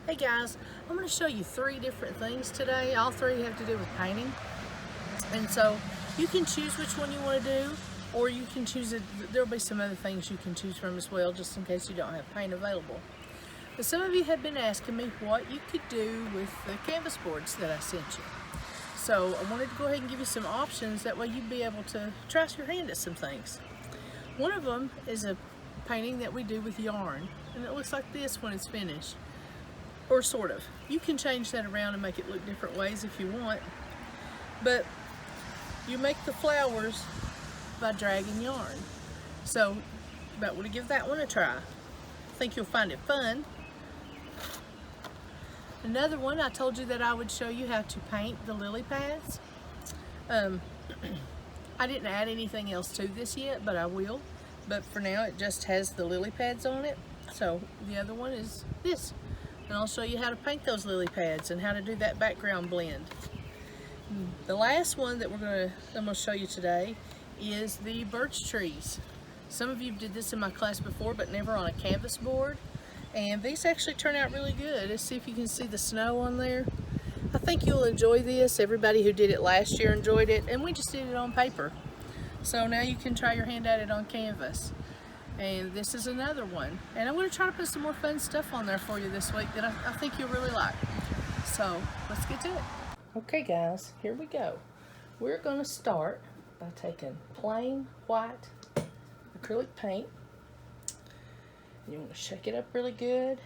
Hey guys, I'm going to show you 3 different things today. All 3 have to do with painting. And so you can choose which one you want to do, or you can choose it. There'll be some other things you can choose from as well, just in case you don't have paint available. But some of you have been asking me what you could do with the canvas boards that I sent you. So I wanted to go ahead and give you some options, that way you'd be able to try your hand at some things. One of them is a painting that we do with yarn, and it looks like this when it's finished. Or sort of. You can change that around and make it look different ways if you want. But you make the flowers by dragging yarn. So you might want to give that one a try. I think you'll find it fun. Another one, I told you that I would show you how to paint the lily pads. I didn't add anything else to this yet, but I will. But for now it just has the lily pads on it. So the other one is this. And I'll show you how to paint those lily pads and how to do that background blend. The last one that I'm going to show you today is the birch trees. Some of you did this in my class before, but never on a canvas board. And these actually turn out really good. Let's see if you can see the snow on there. I think you'll enjoy this. Everybody who did it last year enjoyed it, and we just did it on paper. So now you can try your hand at it on canvas. And this is another one. And I'm going to try to put some more fun stuff on there for you this week that I think you'll really like. So let's get to it. Okay guys, here we go. We're going to start by taking plain white acrylic paint. You want to shake it up really good.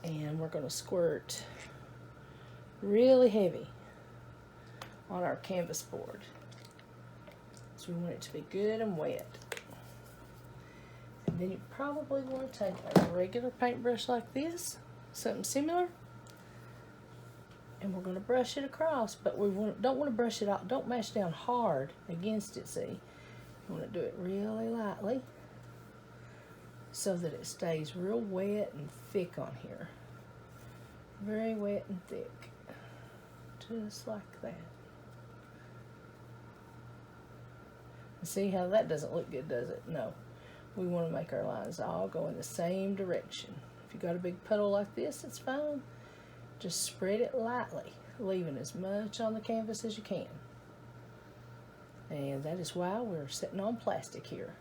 And we're going to squirt really heavy on our canvas board. So we want it to be good and wet. And then you probably want to take a regular paintbrush like this, something similar, and we're going to brush it across, but don't want to brush it out, don't mash down hard against it, see? You want to do it really lightly so that it stays real wet and thick on here. Very wet and thick, just like that. See how that doesn't look good, does it? No. We want to make our lines all go in the same direction. If you got a big puddle like this, it's fine. Just spread it lightly, leaving as much on the canvas as you can. And that is why we're sitting on plastic here.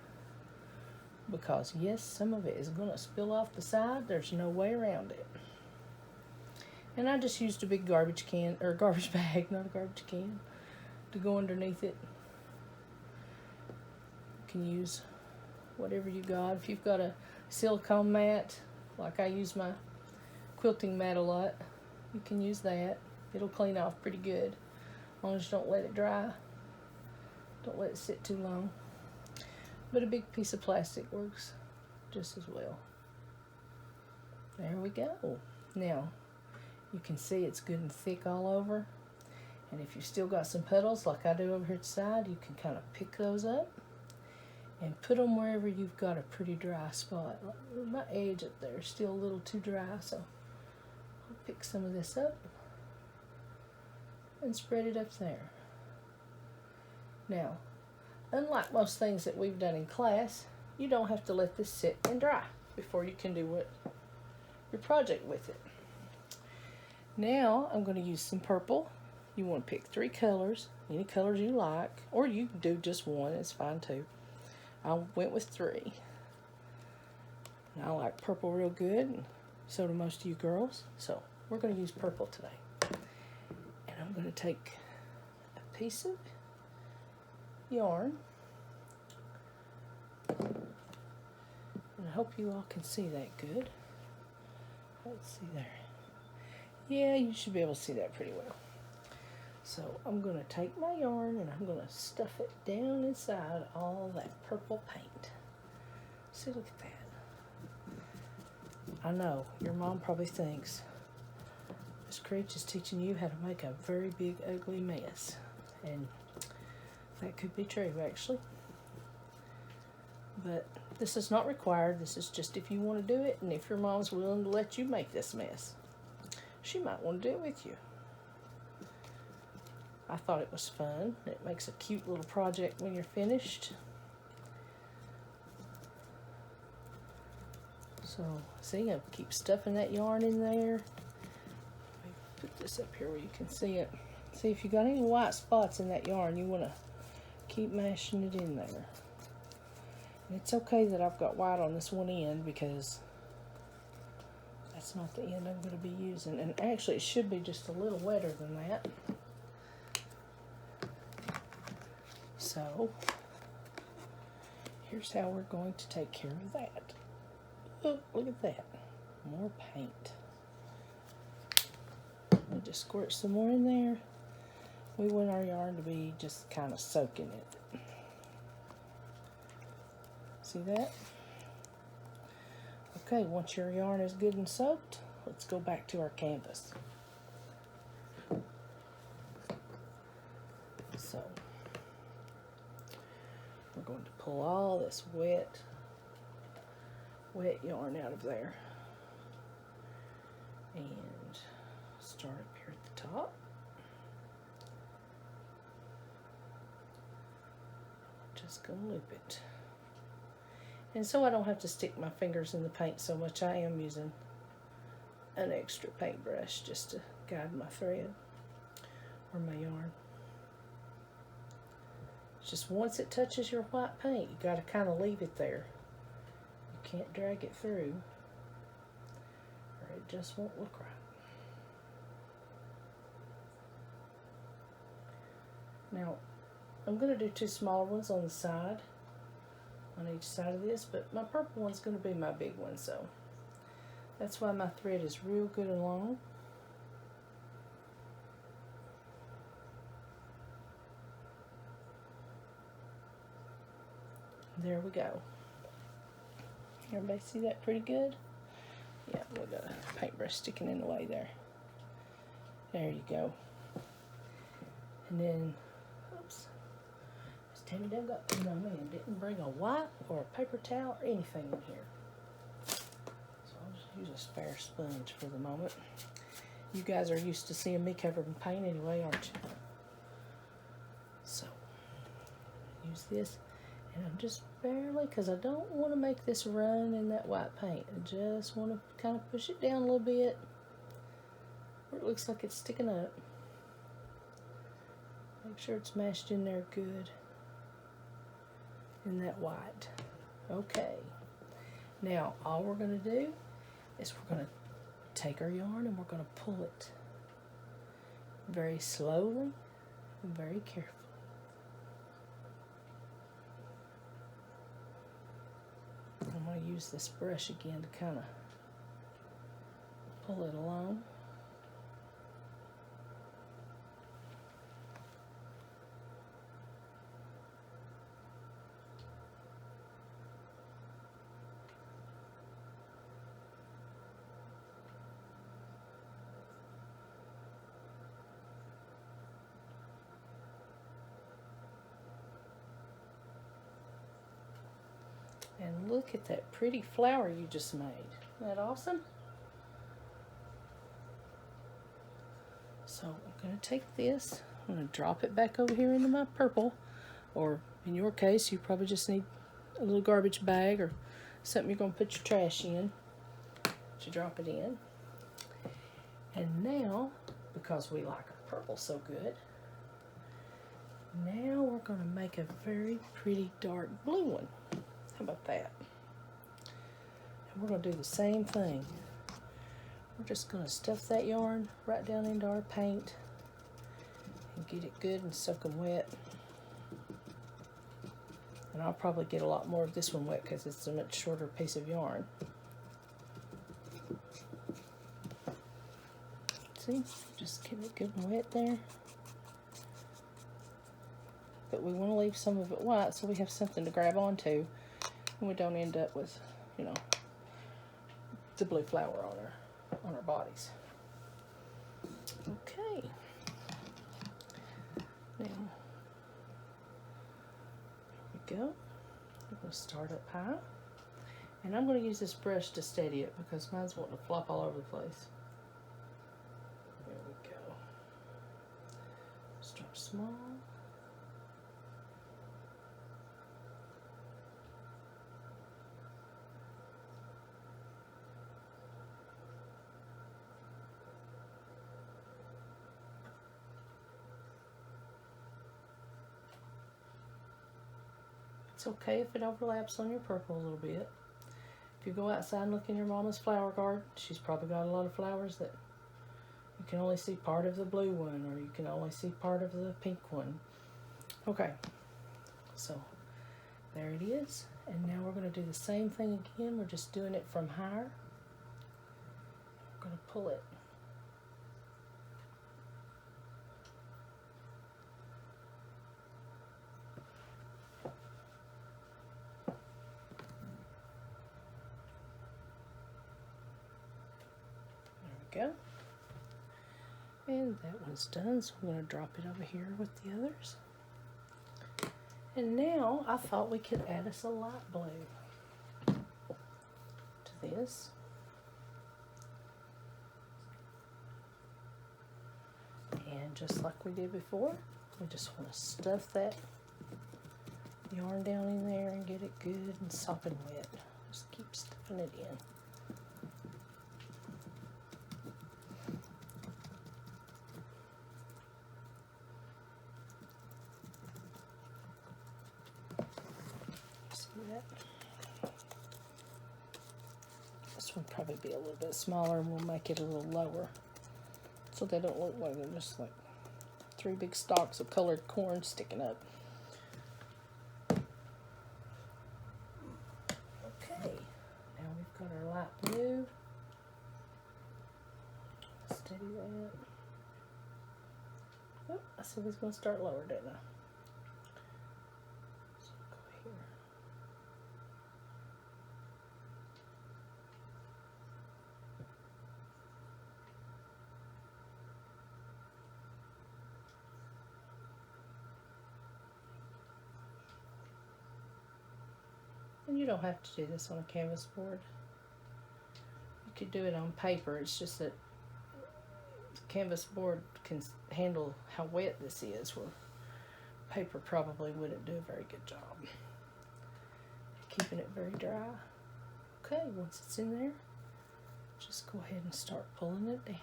Because yes, some of it is going to spill off the side. There's no way around it. And I just used a big garbage can, or garbage bag, not a garbage can, to go underneath it. You can use whatever you got. If you've got a silicone mat, like I use my quilting mat a lot, you can use that. It'll clean off pretty good, as long as you don't let it dry. Don't let it sit too long. But a big piece of plastic works just as well. There we go. Now, you can see it's good and thick all over. And if you've still got some puddles, like I do over here at the side, you can kind of pick those up and put them wherever you've got a pretty dry spot. My edge up there is still a little too dry, so I'll pick some of this up and spread it up there. Now, unlike most things that we've done in class, you don't have to let this sit and dry before you can do your project with it. Now, I'm going to use some purple. You want to pick 3 colors, any colors you like, or you can do just one, it's fine too. I went with 3. And I like purple real good, and so do most of you girls. So we're going to use purple today. And I'm going to take a piece of yarn. And I hope you all can see that good. Let's see there. Yeah, you should be able to see that pretty well. So I'm going to take my yarn and I'm going to stuff it down inside all that purple paint. See, look at that. I know, your mom probably thinks Miss Creech is teaching you how to make a very big, ugly mess. And that could be true, actually. But this is not required. This is just if you want to do it and if your mom's willing to let you make this mess. She might want to do it with you. I thought it was fun. It makes a cute little project when you're finished. So, see, I keep stuffing that yarn in there. Let me put this up here where you can see it. See, if you got any white spots in that yarn, you want to keep mashing it in there. And it's okay that I've got white on this one end because that's not the end I'm going to be using. And actually, it should be just a little wetter than that. So, here's how we're going to take care of that. Oh, look at that. More paint. We'll just squirt some more in there. We want our yarn to be just kind of soaking it. See that? Okay, once your yarn is good and soaked, let's go back to our canvas. So, we're going to pull all this wet yarn out of there and start up here at the top. Just gonna loop it. And so I don't have to stick my fingers in the paint so much, I am using an extra paintbrush just to guide my thread or my yarn. Just once it touches your white paint, you got to kind of leave it there. You can't drag it through or it just won't look right. Now, I'm going to do two smaller ones on the side, on each side of this, but my purple one's going to be my big one, so that's why my thread is real good and long. There we go. Everybody see that pretty good? Yeah, we got a paintbrush sticking in the way there. There you go. And then, oops. Tammy Dale got, didn't bring a wipe or a paper towel or anything in here. So I'll just use a spare sponge for the moment. You guys are used to seeing me covered in paint anyway, aren't you? So, use this. And I'm just barely, because I don't want to make this run in that white paint. I just want to kind of push it down a little bit where it looks like it's sticking up. Make sure it's mashed in there good in that white. Okay. Now, all we're going to do is we're going to take our yarn and we're going to pull it very slowly and very carefully. I'm going to use this brush again to kind of pull it along. And look at that pretty flower you just made. Isn't that awesome? So I'm going to take this, I'm going to drop it back over here into my purple, or in your case, you probably just need a little garbage bag or something you're going to put your trash in to drop it in. And now, because we like our purple so good, now we're going to make a very pretty dark blue one. How about that? And we're going to do the same thing. We're just going to stuff that yarn right down into our paint and get it good and soaking wet. And I'll probably get a lot more of this one wet because it's a much shorter piece of yarn. See, just getting it good and wet there. But we want to leave some of it white so we have something to grab onto and we don't end up with, you know, the blue flower on our bodies. Okay. Now, there we go. I'm going to start up high. And I'm going to use this brush to steady it because mine's wanting to flop all over the place. There we go. Start small. It's okay if it overlaps on your purple a little bit. If you go outside and look in your mama's flower garden, she's probably got a lot of flowers that you can only see part of the blue one, or you can only see part of the pink one. Okay, so there it is. And now we're going to do the same thing again. We're just doing it from higher. We're going to pull it. There we go. And that one's done, so I'm going to drop it over here with the others. And now I thought we could add us a light blue to this. And just like we did before, we just want to stuff that yarn down in there and get it good and sopping wet. Just keep stuffing it in. This one probably be a little bit smaller, and we'll make it a little lower so they don't look like they're just like 3 big stalks of colored corn sticking up. Okay, now we've got our light blue. Steady that. Oh, I said we was going to start lower, didn't I? And you don't have to do this on a canvas board. You could do it on paper. It's just that the canvas board can handle how wet this is, where paper probably wouldn't do a very good job. Keeping it very dry. Okay, once it's in there, just go ahead and start pulling it down.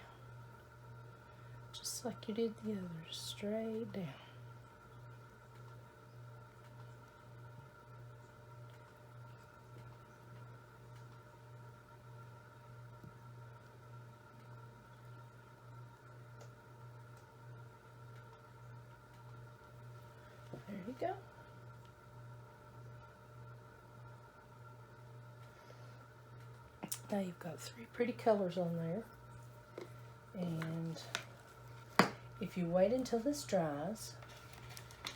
Just like you did the others, straight down. There you go. Now you've got 3 pretty colors on there, and if you wait until this dries,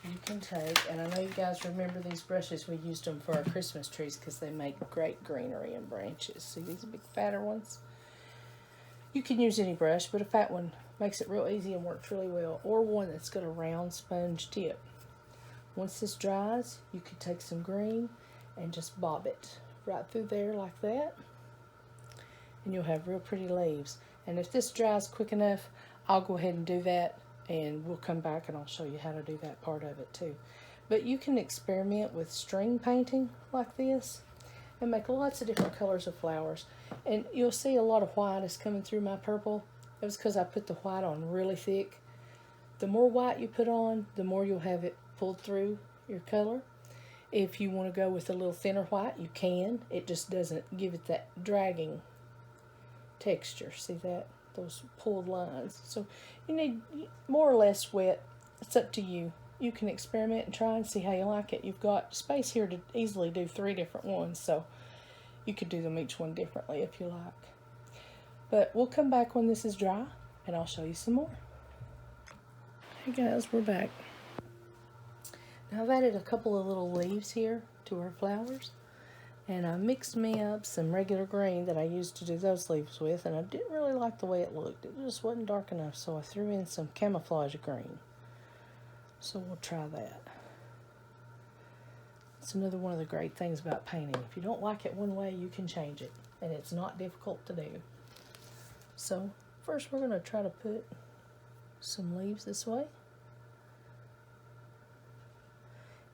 you can take, and I know you guys remember these brushes, we used them for our Christmas trees because they make great greenery and branches. See these big fatter ones? You can use any brush, but a fat one makes it real easy and works really well, or one that's got a round sponge tip. Once this dries, you could take some green and just bob it right through there like that, and you'll have real pretty leaves. And if this dries quick enough, I'll go ahead and do that, and we'll come back and I'll show you how to do that part of it too. But you can experiment with string painting like this and make lots of different colors of flowers. And you'll see a lot of white is coming through my purple. It was because I put the white on really thick. The more white you put on, the more you'll have it pulled through your color. If you want to go with a little thinner white, you can. It just doesn't give it that dragging texture. See that? Those pulled lines. So you need more or less wet. It's up to you. You can experiment and try and see how you like it. You've got space here to easily do 3 different ones, so you could do them each one differently if you like. But we'll come back when this is dry and I'll show you some more. Hey guys, we're back. Now I've added a couple of little leaves here to our flowers, and I mixed me up some regular green that I used to do those leaves with, and I didn't really like the way it looked. It just wasn't dark enough, so I threw in some camouflage green. So we'll try that. It's another one of the great things about painting. If you don't like it one way, you can change it, and it's not difficult to do. So first we're going to try to put some leaves this way.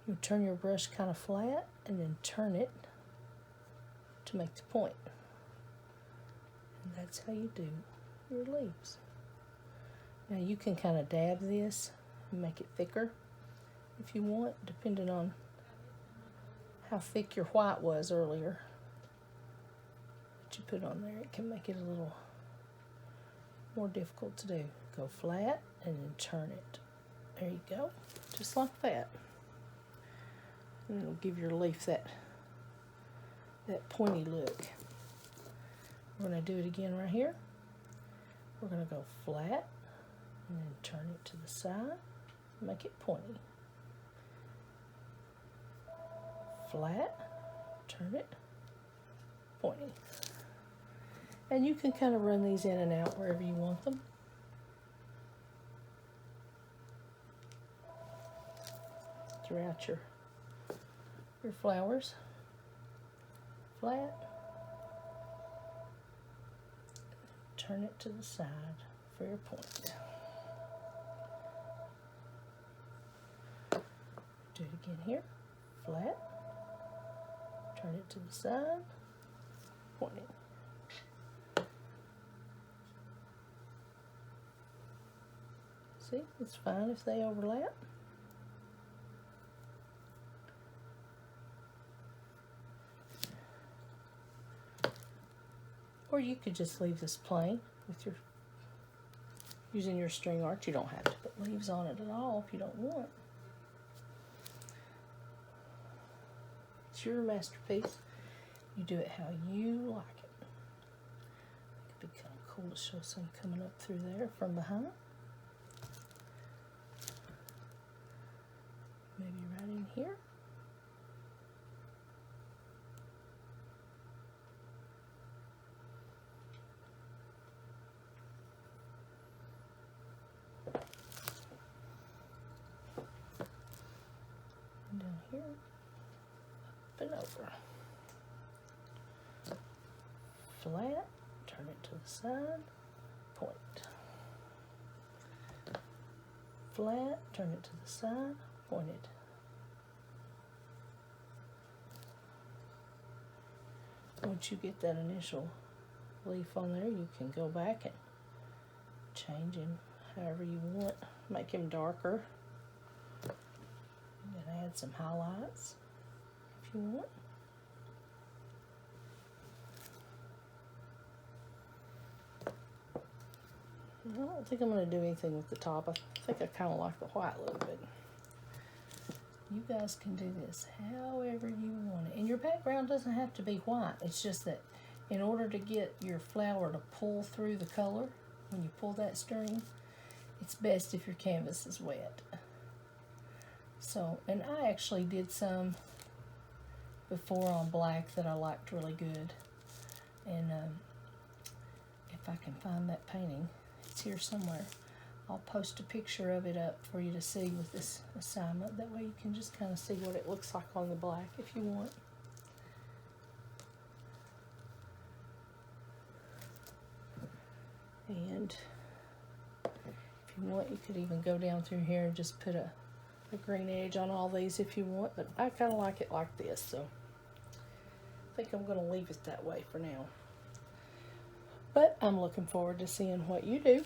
You turn your brush kind of flat and then turn it to make the point. And that's how you do your leaves. Now you can kind of dab this and make it thicker if you want, depending on how thick your white was earlier that you put on there. It can make it a little more difficult to do. Go flat and then turn it. There you go, just like that. And it'll give your leaf that pointy look. We're going to do it again right here. We're going to go flat and then turn it to the side, make it pointy. Flat, turn it, pointy. And you can kind of run these in and out wherever you want them. Throughout your flowers. Flat. Turn it to the side for your point. Do it again here. Flat. Turn it to the side. Pointing. See, it's fine if they overlap. Or you could just leave this plain with your, using your string art. You don't have to put leaves on it at all if you don't want. It's your masterpiece. You do it how you like it. It could be kind of cool to show some coming up through there from behind. Maybe right in here. Down here, up and over. Flat, turn it to the side, point. Flat, turn it to the side, point it. Once you get that initial leaf on there, you can go back and change him however you want. Make him darker. And add some highlights if you want. I don't think I'm going to do anything with the top. I think I kind of like the white a little bit. You guys can do this however you want it. And your background doesn't have to be white. It's just that in order to get your flower to pull through the color, when you pull that string, it's best if your canvas is wet. So, and I actually did some before on black that I liked really good. And if I can find that painting, it's here somewhere. I'll post a picture of it up for you to see with this assignment. That way you can just kind of see what it looks like on the black if you want. And if you want, you could even go down through here and just put a green edge on all these if you want, but I kind of like it like this, so I think I'm going to leave it that way for now. But I'm looking forward to seeing what you do.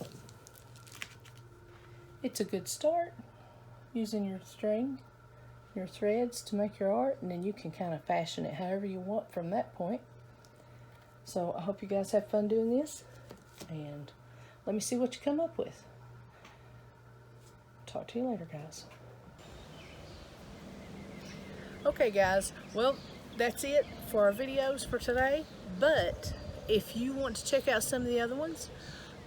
It's a good start using your string, your threads to make your art, and then you can kind of fashion it however you want from that point. So I hope you guys have fun doing this, and let me see what you come up with. Talk to you later, guys. Okay guys, well, that's it for our videos for today, but if you want to check out some of the other ones,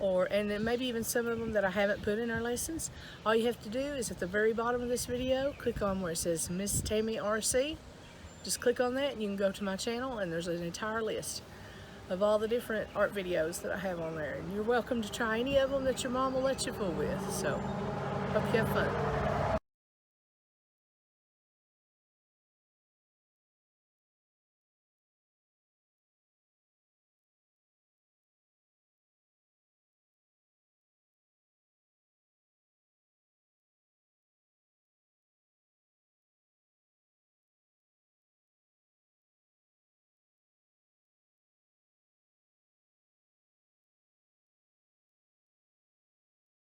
and then maybe even some of them that I haven't put in our lessons, all you have to do is at the very bottom of this video, click on where it says Miss Tammy RC. Just click on that and you can go to my channel, and there's an entire list of all the different art videos that I have on there. And you're welcome to try any of them that your mom will let you fool with. So, hope you have fun.